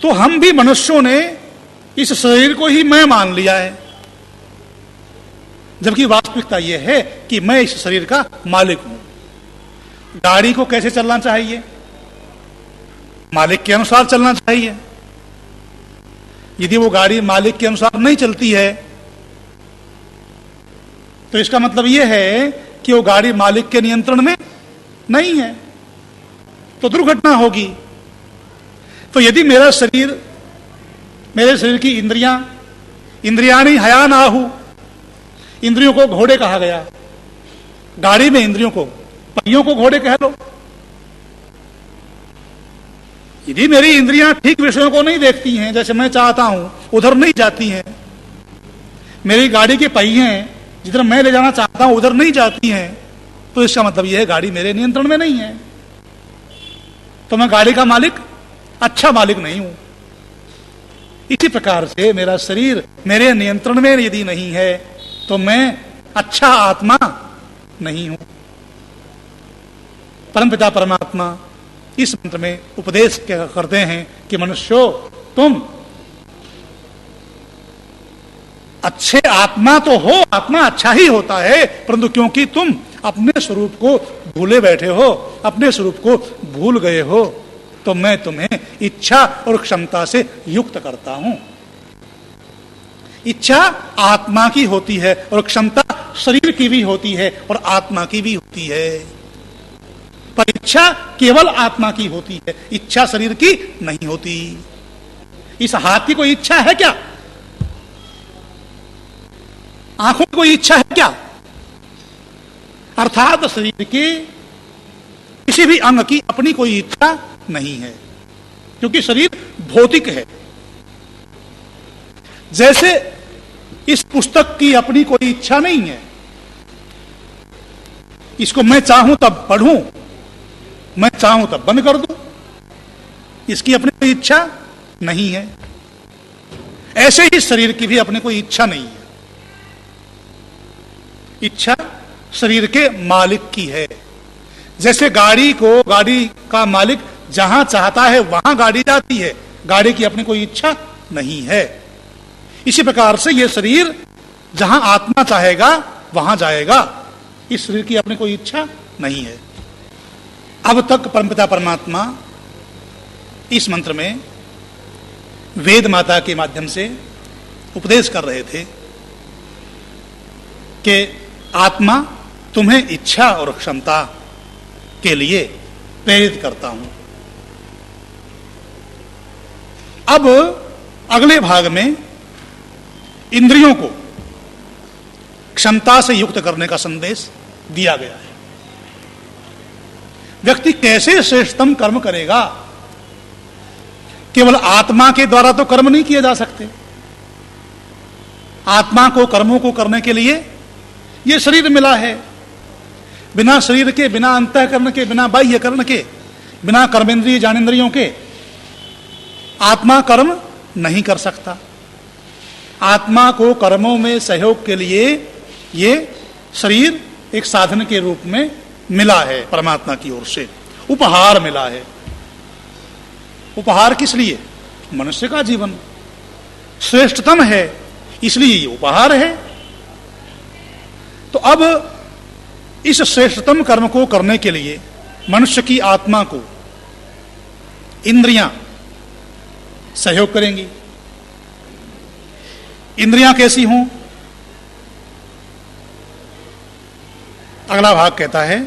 तो हम भी मनुष्यों ने इस शरीर को ही मैं मान लिया है, जबकि वास्तविकता यह है कि मैं इस शरीर का मालिक हूं। गाड़ी को कैसे चलना चाहिए? मालिक के अनुसार चलना चाहिए। यदि वो गाड़ी मालिक के अनुसार नहीं चलती है तो इसका मतलब यह है कि वो गाड़ी मालिक के नियंत्रण में नहीं है, तो दुर्घटना होगी। तो यदि मेरे शरीर की इंद्रियाणी हयान आहु, इंद्रियों को घोड़े कहा गया, गाड़ी में इंद्रियों को, पहियों को घोड़े कह लो। यदि मेरी इंद्रियां ठीक विषयों को नहीं देखती हैं, जैसे मैं चाहता हूं उधर नहीं जाती हैं, मेरी गाड़ी के पहिए जिधर मैं ले जाना चाहता हूं उधर नहीं जाती हैं, तो इसका मतलब यह है गाड़ी मेरे नियंत्रण में नहीं है, तो मैं गाड़ी का मालिक अच्छा मालिक नहीं हूं। इसी प्रकार से मेरा शरीर मेरे नियंत्रण में यदि नहीं है तो मैं अच्छा आत्मा नहीं हूं। परमपिता परमात्मा इस मंत्र में उपदेश करते हैं कि मनुष्यों, तुम अच्छे आत्मा तो हो, आत्मा अच्छा ही होता है, परंतु क्योंकि तुम अपने स्वरूप को भूले बैठे हो, अपने स्वरूप को भूल गए हो, तो मैं तुम्हें इच्छा और क्षमता से युक्त करता हूं। इच्छा आत्मा की होती है और क्षमता शरीर की भी होती है और आत्मा की भी होती है, पर इच्छा केवल आत्मा की होती है, इच्छा शरीर की नहीं होती। इस हाथ की कोई इच्छा है क्या? आंखों की कोई इच्छा है क्या? अर्थात शरीर के किसी भी अंग की अपनी कोई इच्छा नहीं है, क्योंकि शरीर भौतिक है। जैसे इस पुस्तक की अपनी कोई इच्छा नहीं है, इसको मैं चाहूं तब पढ़ूं, मैं चाहूं तब बंद कर दूं, इसकी अपनी कोई इच्छा नहीं है। ऐसे ही शरीर की भी अपनी कोई इच्छा नहीं है, इच्छा शरीर के मालिक की है। जैसे गाड़ी का मालिक जहां चाहता है वहां गाड़ी जाती है, गाड़ी की अपनी कोई इच्छा नहीं है। इसी प्रकार से यह शरीर जहां आत्मा चाहेगा वहां जाएगा, इस शरीर की अपनी कोई इच्छा नहीं है। अब तक परमपिता परमात्मा इस मंत्र में वेद माता के माध्यम से उपदेश कर रहे थे कि आत्मा तुम्हें इच्छा और क्षमता के लिए प्रेरित करता हूं। अब अगले भाग में इंद्रियों को क्षमता से युक्त करने का संदेश दिया गया है। व्यक्ति कैसे श्रेष्ठतम कर्म करेगा? केवल आत्मा के द्वारा तो कर्म नहीं किए जा सकते। आत्मा को कर्मों को करने के लिए यह शरीर मिला है। बिना शरीर के, बिना अंतःकरण के, बिना बाह्य करण के, बिना कर्मेंद्रिय ज्ञानेंद्रियों के आत्मा कर्म नहीं कर सकता। आत्मा को कर्मों में सहयोग के लिए ये शरीर एक साधन के रूप में मिला है, परमात्मा की ओर से उपहार मिला है। उपहार किस लिए? मनुष्य का जीवन श्रेष्ठतम है, इसलिए ये उपहार है। तो अब इस श्रेष्ठतम कर्म को करने के लिए मनुष्य की आत्मा को इंद्रियां सहयोग करेंगी। इंद्रियां कैसी हों? अगला भाग कहता है,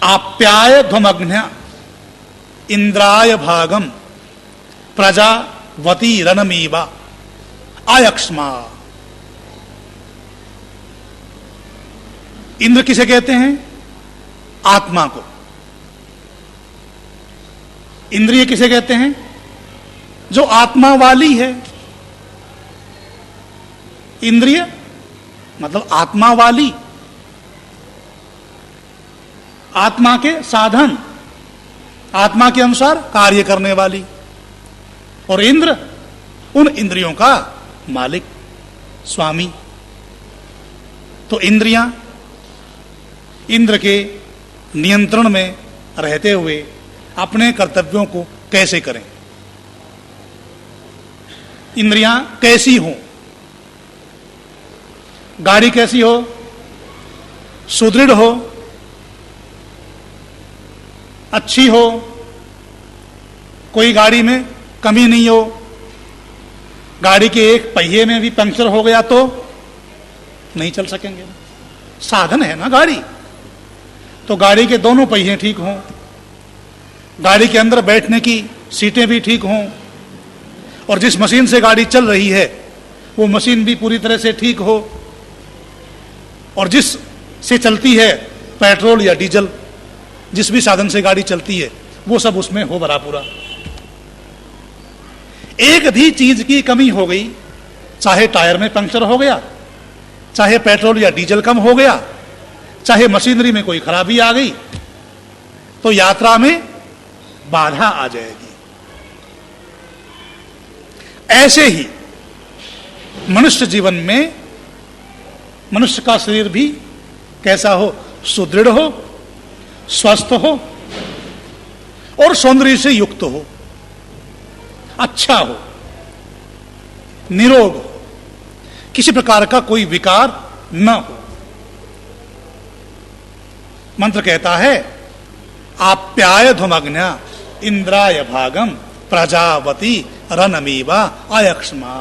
आप्याय ध्वमग्न्य इंद्राय भागम प्रजावती रनमीवा अयक्ष्मा। इंद्र किसे कहते हैं? आत्मा को। इंद्रिय किसे कहते हैं? जो आत्मा वाली है। इंद्रिय मतलब आत्मा वाली, आत्मा के साधन, आत्मा के अनुसार कार्य करने वाली। और इंद्र उन इंद्रियों का मालिक, स्वामी। तो इंद्रियां इंद्र के नियंत्रण में रहते हुए अपने कर्तव्यों को कैसे करें? इंद्रियां कैसी हो, गाड़ी कैसी हो, सुदृढ़ हो, अच्छी हो, कोई गाड़ी में कमी नहीं हो, गाड़ी के एक पहिए में भी पंक्चर हो गया तो नहीं चल सकेंगे। साधन है ना गाड़ी, तो गाड़ी के दोनों पहिए ठीक हों, गाड़ी के अंदर बैठने की सीटें भी ठीक हों, और जिस मशीन से गाड़ी चल रही है वो मशीन भी पूरी तरह से ठीक हो, और जिस से चलती है पेट्रोल या डीजल, जिस भी साधन से गाड़ी चलती है वो सब उसमें हो भरा पूरा। एक भी चीज की कमी हो गई, चाहे टायर में पंक्चर हो गया, चाहे पेट्रोल या डीजल कम हो गया, चाहे मशीनरी में कोई खराबी आ गई, तो यात्रा में बाधा आ जाएगी। ऐसे ही मनुष्य जीवन में मनुष्य का शरीर भी कैसा हो, सुदृढ़ हो, स्वस्थ हो और सौंदर्य से युक्त हो, अच्छा हो, निरोग हो, किसी प्रकार का कोई विकार न हो। मंत्र कहता है आप्याय धुमग्न्या इंद्राय भागम प्रजावती रनमीवा अयक्ष्मा।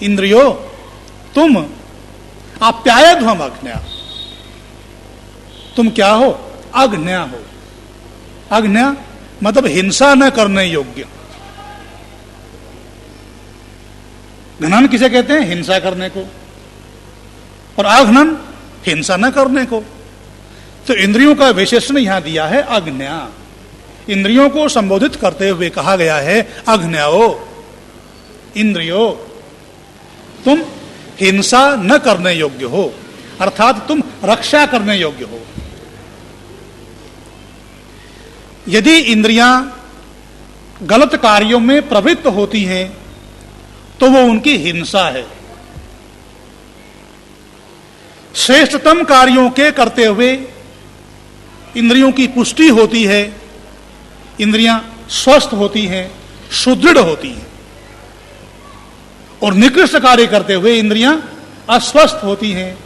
इंद्रियो तुम आप्याय धुमग्न्या, तुम क्या हो, अग्न्या हो। अग्न्या मतलब हिंसा न करने योग्य। घनन किसे कहते हैं, हिंसा करने को, और अघनन हिंसा न करने को। तो इंद्रियों का विशेषण यहां दिया है अग्न्या। इंद्रियों को संबोधित करते हुए कहा गया है अग्न्याओ, इंद्रियो तुम हिंसा न करने योग्य हो, अर्थात तुम रक्षा करने योग्य हो। यदि इंद्रियां गलत कार्यों में प्रवृत्त होती हैं तो वो उनकी हिंसा है। श्रेष्ठतम कार्यों के करते हुए इंद्रियों की पुष्टि होती है, इंद्रियां स्वस्थ होती हैं, सुदृढ़ होती हैं, और निकृष्ट कार्य करते हुए इंद्रियां अस्वस्थ होती हैं,